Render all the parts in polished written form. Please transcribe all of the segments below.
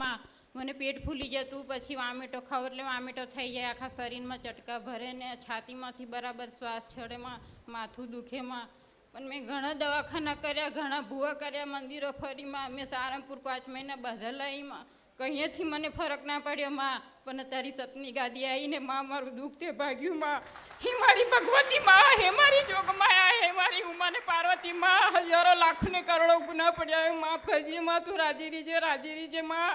માં મને પેટ ફૂલી જતું, પછી વામેટો ખાવ એટલે વામેટો થઈ જાય, આખા શરીરમાં ચટકા ભરે ને છાતીમાંથી બરાબર શ્વાસ છડેમાં, માથું દુખેમાં. પણ મેં ઘણા દવાખાના કર્યા, ઘણા ભૂવા કર્યા, મંદિરો ફરીમાં, મેં સારંગપુર 5 મહિના બદલાઈમાં, કંઈથી મને ફરક ના પડ્યો માં. પણ તારી સતની ગાદી આવીને માં મારું દુઃખ તે ભાગ્યું માં. હે મારી ભગવતી માં, હે મારી જોગમાયા, હે મારી ઉમાને પાર્વતી માં, હજારો લાખને કરોડો ગુના પડ્યા માફ કરજે માં, તું રાજી રીજે માં.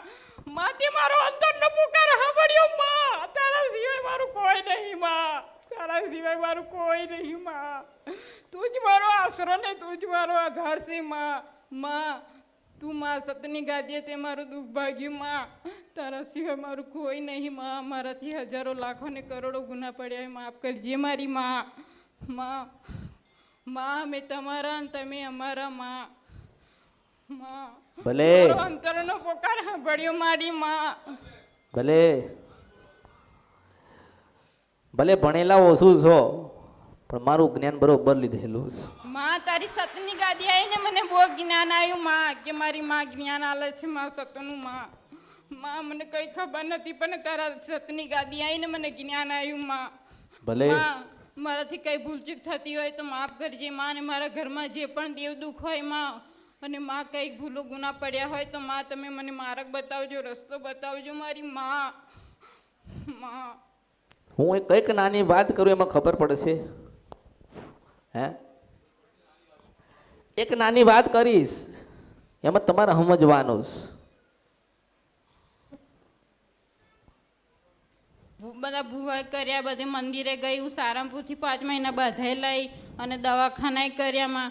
માં તે મારો અંતરનો પુકાર સાંભળ્યો માં, તારા સિવાય મારું કોઈ નહીં માં, તારા સિવાય મારું કોઈ નહીં માં. તું જ મારો આશરો ને તું જ મારો આધાર છે માં. તું માં સતની ગાદીએ તે મારું દુઃખ ભાગ્યું માં, તારા સિવાય મારું કોઈ નહીં માં. મારાથી હજારો લાખો ને કરોડો ગુના પડ્યા, માફ કરજે મારી માં. માં અમે તમારા અને તમે અમારા માં. ભલે અંતરનો પોકાર સાંભળ્યો મારી માં. ભલે ભણેલા ઓછું છો પણ મારું જ્ઞાન બરોબર લીધેલું છે માં. તારી સતની ગાદી આવીને મને બહુ જ્ઞાન આવ્યું માં, કે મારી માં જ્ઞાન આલે છે માં સતનું માં. મને કઈ ખબર નથી, પણ તારા સતની ગાદી આવીને મને જ્ઞાન આવ્યું માં. ભલે મારાથી કઈ ભૂલચૂક થતી હોય તો માફ કરજે માં, અને મારા ઘરમાં જે પણ દેવ દુઃખ હોય માં, અને માં કંઈક ભૂલો ગુના પડ્યા હોય તો માં તમે મને માર્ગ બતાવજો, રસ્તો બતાવજો મારી માં. હું કંઈક નાની વાત કરું એમાં ખબર પડશે. હે એક નાની વાત કરીશ એમાં તમારે સમજવાનું બધા ભૂવા કર્યા, બધે મંદિરે ગઈ, હું સારંગપુરથી 5 મહિના બધાઈ લઈ અને દવાખાના કર્યામાં.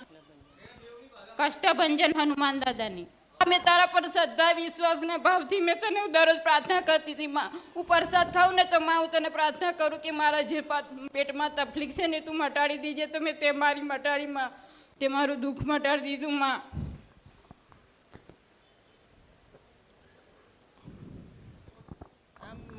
કષ્ટભંજન હનુમાન દાદાની મેં તારા પર શ્રદ્ધા વિશ્વાસ ને ભાવથી મેં તને દરરોજ પ્રાર્થના કરતી હતી માં. હું પ્રસાદ ખાઉં ને તો માં હું તને પ્રાર્થના કરું કે મારા જે પેટમાં તકલીફ છે ને તું મટાડી દીજે, તો મેં તે મારી મટાડી માં, તે મારું દુઃખ મટાડી દીધું માં.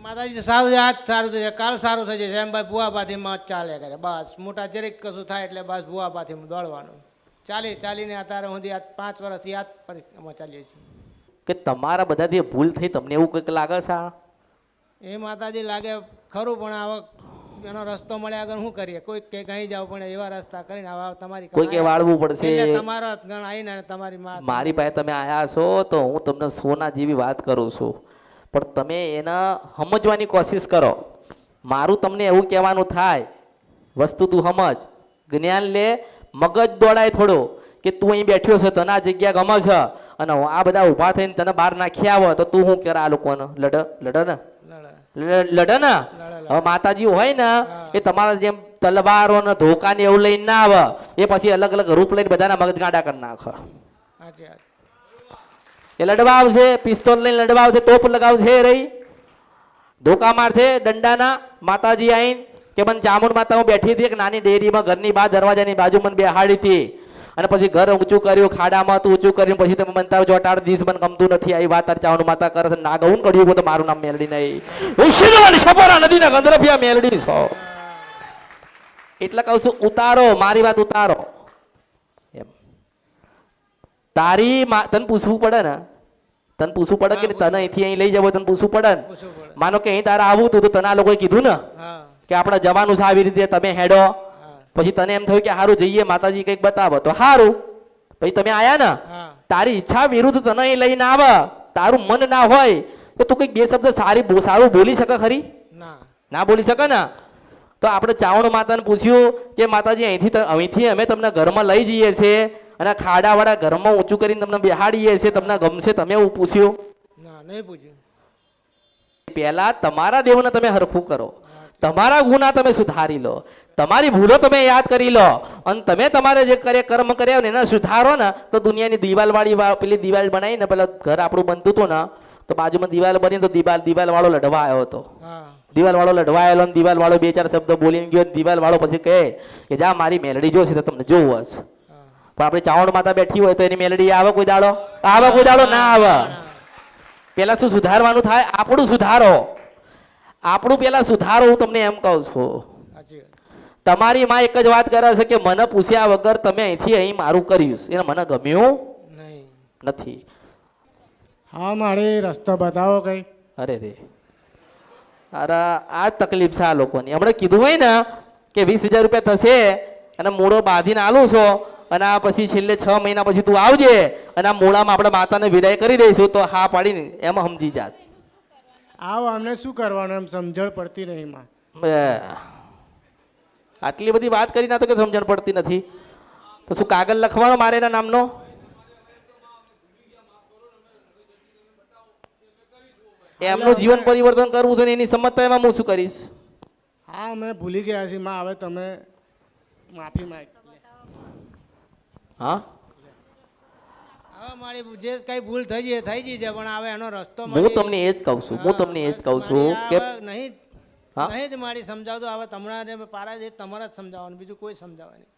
માતાજી સારું આજ સારું થઈ જાય, કાલ સારું થઈ જાય. એમ ભાઈ ભુવાપાથીમાં ચાલે કરે બસ. મોટા જરીક કશું થાય એટલે બસ ભુવાપાથીમાં દોડવાનું. ચાલીને અત્યારે સુધી 5 વર્ષથી આ પરિક્રમા ચાલીએ છીએ. કે તમારા બધાથી ભૂલ થઈ, તમને એવું કંઈક લાગે છે? એ માતાજી લાગે ખરું, પણ હવે એનો રસ્તો મળ્યા આગળ શું કરીએ? કોઈક કે કहीं જાવ પણ એવા રસ્તા કરીને હવે તમારી કોઈ કે વાળવું પડશે. એટલે તમારા ગણ આવીને તમારી મારી પાસે તમે આયા છો તો હું તમને સોના જેવી વાત કરું છું, પણ તમે એને સમજવાની કોશિશ કરો. મારું તમને એવું કહેવાનું થાય, વસ્તુ તું સમજ, જ્ઞાન લે, મગજ દોડાય થોડો, કે તું અહીં બેઠ્યો છે, તને આ જગ્યા ગમે છે, અને આ બધા ઊભા થઈને તને બહાર નાખી આવે તો તું શું કરે? આ લોકોને લડે ને. હવે માતાજી હોય ને એ તમારા જેમ તલવારો ને ધોકા ને એવું લઈને ના આવે, એ પછી અલગ અલગ રૂપ લઈને બધાના મગજ ગાંડા કરી નાખે. એ લડવા આવશે, પિસ્તોલ લઈને લડવા આવશે, તોપ લગાવશે, રહી ધોકા મારશે દંડાના. માતાજી આવીને કે મને ચામુંડ માતા હું બેઠી હતી એક નાની ડેરીમાં, ઘરની બહાર દરવાજાની બાજુ મને બેહાડી હતી, અને પછી ઘર ઊંચું કર્યું, ખાડામાં તું ઊંચું કર્યું, પછી તમે મને તારું ચોટાડ દીશ, મને ગમતું નથી, આવી વાત તાર ચામુંડ માતા કરે છે. ના ગવું કર્યું તો મારું નામ મેલડી નહીં, સપોરા નદીના ગંધરફિયા મેલડી છો. એટલે કહું છું ઉતારો, મારી વાત ઉતારો. એમ તારી તને પૂછવું પડે ને, તને પૂછવું પડે કે તને અહીંથી અહીં લઈ જવો, તને પૂછવું પડે ને. માનો કે અહીં તારે આવું તું તો તને આ લોકોએ કીધું ને કે આપણે જવાનું છે આવી રીતે, તમે હેડો. પછી તને એમ થયું કે સારું જઈએ, માતાજી કંઈક બતાવો તો સારું. પછી તમે આયા ને, તારી ઈચ્છા વિરુદ્ધ તને અહીં લઈને આવે, તારું મન ના હોય તો તું કંઈક 2 શબ્દ સારું બોલી શકે ખરી? ના બોલી શકે ને. તો આપણે ચાવણ માતાને પૂછ્યું કે માતાજી અહીંથી અમે તમને ઘરમાં લઈ જઈએ છીએ, અને ખાડાવાળા ઘરમાં ઊંચું કરીને તમને બેહાડીએ છીએ, તમને ગમશે? તમે એવું પૂછ્યું? નહીં પૂછ્યું. પહેલા તમારા દેવને તમે હરખું કરો, તમારા ગુના તમે સુધારી લો, તમારી ભૂલો તમે યાદ કરી લો, અને તમે તમારે જે કર્મ કર્યા ને એને સુધારો ને, તો દુનિયાની દિવાલવાળી પેલી દિવાલ બનાવી ને, પેલા ઘર આપણું બનતું હતું ને, તો બાજુમાં દિવાલ બની તો દિવાલ વાળો લડવા આવ્યો હતો. દિવાલ વાળો લડવા આવેલો, દિવાલ વાળો 2-4 શબ્દ બોલીને ગયો. દિવાલ વાળો પછી કહે કે જા મારી મેલડી જોશે તો તમને જોવું હશે. પણ આપણે ચાવણ માતા બેઠી હોય તો એની મેલડી આવે કોઈ દાડો? આવે કોઈ દાડો? ના આવે. પેલા શું સુધારવાનું થાય? આપણું સુધારો, આપણું પેલા સુધારો. હું તમને એમ કહું છું, તમારી માં એક જ વાત કરે છે કે મને પૂછ્યા વગર તમે અહીંથી અહીં મારું કર્યું, એને મને ગમ્યું નથી. હા મારે રસ્તો બતાવો કઈ. અરે રે, અરે આ જ તકલીફ છે આ લોકોની. હમણાં કીધું હોય ને કે 20,000 રૂપિયા થશે અને મૂળો બાંધીને આલું છો અને આ પછી છેલ્લે 6 મહિના પછી તું આવજે અને આ મૂળામાં આપણે માતાને વિદાય કરી દઈશું, તો હા પાડીને એમાં સમજી જાત. આવો અમને શું કરવાનું એમ સમજણ પડતી નહીં માં. આટલી બધી વાત કરી ના તો કે સમજણ પડતી નથી, તો શું કાગળ લખવાનો મારે એના નામનો? એમનું જીવન પરિવર્તન કરવું છે ને એની સમજતા એમાં હું શું કરીશ? હા અમે ભૂલી ગયા છીએ માં, હવે તમે માફી માંગ. હા, હવે મારી જે કઈ ભૂલ થઈ ગઈ એ થઈ ગઈ છે, પણ હવે એનો રસ્તો હું તમને એ જ કહું છું, હું તમને એ જ કહું છું કે નહીં હા? નહીં જ મારી સમજાવતો. હવે તમારે પારા જે તમારે જ સમજાવવાનું, બીજું કોઈ સમજાવવાની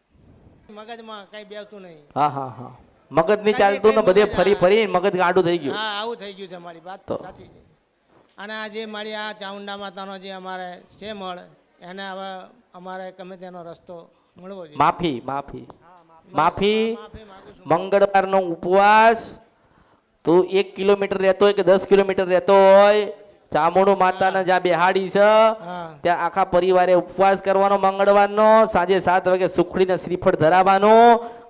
મગજમાં કઈ બેસતું નહીં. હા હા હા, મગજ નહીં ચાલતું ને બધે ફરી ફરી મગજ ગાડું થઈ ગયું. હા આવું થઈ ગયું છે, મારી વાત તો. સાચી છે. અને આ જે મારી આ ચામુંડા માતાનો જે અમારે છે મળ, એને હવે અમારે ગમે તેનો રસ્તો મળવો જોઈએ. માફી માફી માફી. માફી માંગુ છું. મંગળવારનો ઉપવાસ તું 1 કિલોમીટર રહેતો હોય કે 10 કિલોમીટર રહેતો હોય, ચામુંડ માતાને જ્યાં બેહાડી છે હા ત્યાં આખા પરિવારે ઉપવાસ કરવાનો મંગળવારનો. સાંજે 7 વાગે સુખડીને શ્રીફળ ધરાવવાનો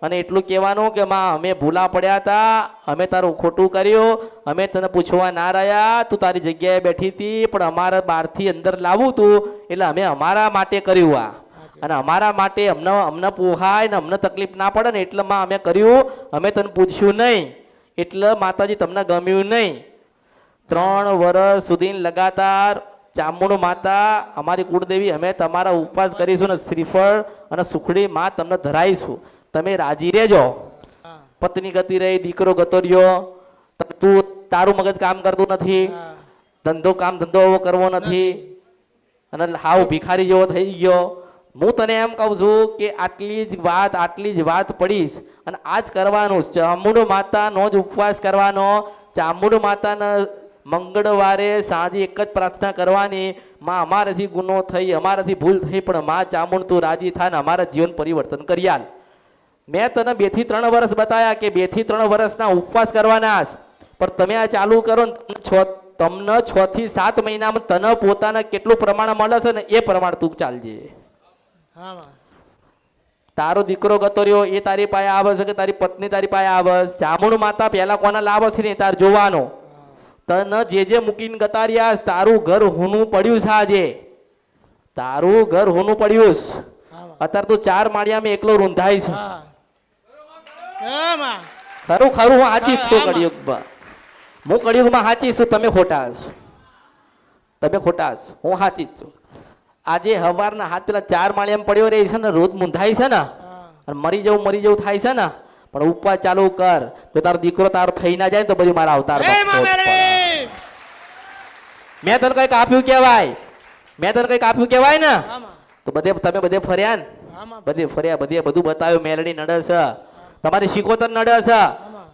અને એટલું કહેવાનું કે માં અમે ભૂલા પડ્યા હતા, અમે તારું ખોટું કર્યું, અમે તને પૂછવા ના રહ્યા, તું તારી જગ્યાએ બેઠી હતી પણ અમારે બહારથી અંદર લાવવું તું એટલે અમે અમારા માટે કર્યું આ, અને અમારા માટે અમને પોહાય ને અમને તકલીફ ના પડે ને એટલે માં અમે કર્યું, અમે તને પૂછ્યું નહીં એટલે માતાજી તમને ગમ્યું નહીં. 3 વર્ષ સુધી લગાતાર ચામુંડ માતા અમારી કુળદેવી અમે તમારા ઉપવાસ કરીશું ને શ્રીફળ અને સુખડી માં તમને ધરાઈશું, તમે રાજી રહેજો. હા પત્ની ગતિ રહી, દીકરો ગતો રહ્યો, તું તારું મગજ કામ કરતું નથી, હા ધંધો એવો કરવો નથી અને હાવ ભિખારી જેવો થઈ ગયો. હું તને એમ કહું છું કે આટલી જ વાત પડીશ અને આ જ કરવાનું. ચામુંડ માતાનો જ ઉપવાસ કરવાનો. ચામુંડ માતાના મંગળવારે સાંજે એક જ પ્રાર્થના કરવાની, માં અમારાથી ગુનો થઈ, અમારાથી ભૂલ થઈ, પણ માં ચામુંડ તું રાજી થા ને અમારા જીવન પરિવર્તન કરી આલ. મેં તને 2 થી 3 વર્ષ બતાવ્યા કે 2 થી 3 વર્ષના ઉપવાસ કરવાના છે, પણ તમે આ ચાલુ કરો ને તમને 6 થી 7 મહિનામાં તને પોતાને કેટલું પ્રમાણ મળે છે ને એ પ્રમાણ તું ચાલજે. હા માં. તારો દીકરો ગતો રહ્યો એ તારી પાસે આવે છે કે તારી પત્ની તારી પાસે આવે છે, ચામુંડ માતા પહેલા કોને લાવે છે ને તાર જોવાનો. તને જે મૂકીને ગતા રહ્યા તારું ઘર હોનું પડ્યું છે, આજે તારું ઘર હોનું પડ્યું છે. હા માં. અત્યારે તું 4 માળિયામાં એકલો રૂંધાય છે. હા હા માં. ખરું ખરું હું સાચી જ છું હા, કળિયુગમાં. હું કળિયુગમાં સાચી છું, તમે ખોટા છો. તમે ખોટા છો, હું સાચી જ છું. આજે હવારના હાથ પેલા 4 માળિયામાં પડ્યો રહે છે ને, રોજ મૂંધાય છે ને, હા અને મરી જવું થાય છે ને, પણ ઉપવાસ ચાલુ કર તો તારો દીકરો તારો થઈ ના જાય ને તો બધું મારા અવતાર એ માં મેલડી. મેં તને કઈક આપ્યું કહેવાય, મેં તને કઈક આપ્યું કહેવાય ને, હા માં. તો તમે બધે ફર્યા ને, હા માં. બધે ફર્યા, બધું બતાવ્યું. મેલડી નડે છે, તમારી શિકોતર નડે છે,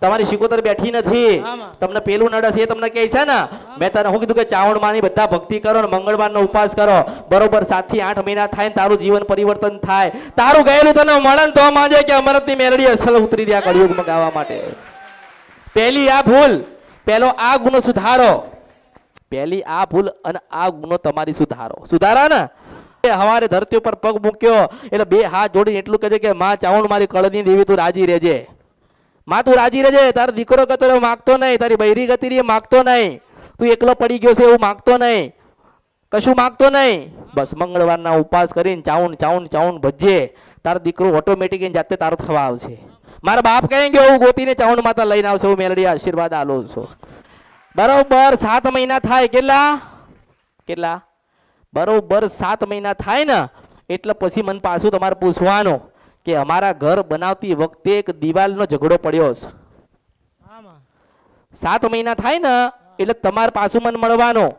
તમારી શિકોતર બેઠી નથી, આમાં. તમને પેલું નડે છે એ તમને કહે છે ને. મેં તને શું કીધું કે ચાવણમાંની બધા ભક્તિ કરો ને મંગળવારનો ઉપવાસ કરો, બરોબર 7 થી 8 મહિના થાય ને તારું જીવન પરિવર્તન થાય. તારું ગયેલું તને મળે ને તો માજે કે અમરતની મેલડી અસલ ઉતરી દે આ કળિયુગમાં ગાવા માટે. પહેલી આ ભૂલ, પહેલો આ ગુનો સુધારો, પહેલી આ ભૂલ અને આ ગુનો તમારી સુધારા ને. હવારે ધરતી ઉપર પગ મૂક્યો એટલે 2 હાથ જોડીને એટલું કહે છે કે માં ચાવણ મારી કળની દેવી તું રાજી રહેજે, માં તું રાજી રહેજે. તારો દીકરો ગતો રહ્યો માગતો નહીં, તારી બૈરી ગતી રહી માગતો નહીં, તું એકલો પડી ગયો છે એવું માગતો નહીં, કશું માગતો નહીં. બસ મંગળવારના ઉપવાસ કરીને ચાવણ ભજે, તારો દીકરો ઓટોમેટિક જાતે તારો થવા આવશે. મારા બાપ કહે કે હું ગોતીને ચાવણ માતા લઈને આવશે, હું મેલડી આશીર્વાદ આલો છું. બરોબર 7 મહિના થાય, કેટલા બરોબર 7 મહિના થાય ને એટલે પછી મને પાછું તમારે પૂછવાનું કે અમારા ઘર બનાવતી વખતે એક દિવાલનો ઝઘડો પડ્યો છે. હા માં. 7 મહિના થાય ને એટલે તમારે પાછું મને મળવાનું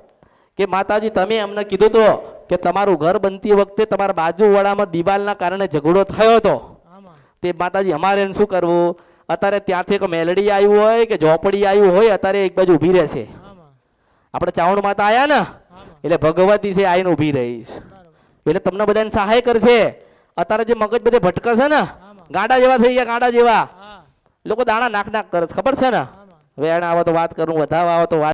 કે માતાજી તમે અમને કીધું તો કે તમારું ઘર બનતી વખતે તમારા બાજુવાળામાં દિવાલના કારણે ઝઘડો થયો હતો, હા માં. તે માતાજી અમારે એને શું કરવું? અત્યારે ત્યાંથી એક મેલડી આવ્યું હોય કે ઝોપડી આવ્યું હોય, અત્યારે એક બાજુ ઊભી રહેશે. હા માં. આપણે ચાવણ માતા આયા ને હા માં. એટલે ભગવતી છે આવીને ઊભી રહીશ, બરાબર. એટલે તમને બધાને સહાય કરશે. અત્યારે જે મગજ બધે ભટકે છે ને, હા માં. ગાડા જેવા થઈ ગયા, ગાડા જેવા હા લોકો દાણા નાખ કરે છે, ખબર છે ને? હા માં. વેણ આવે તો વાત કરું, વધાવ આવે તો વાત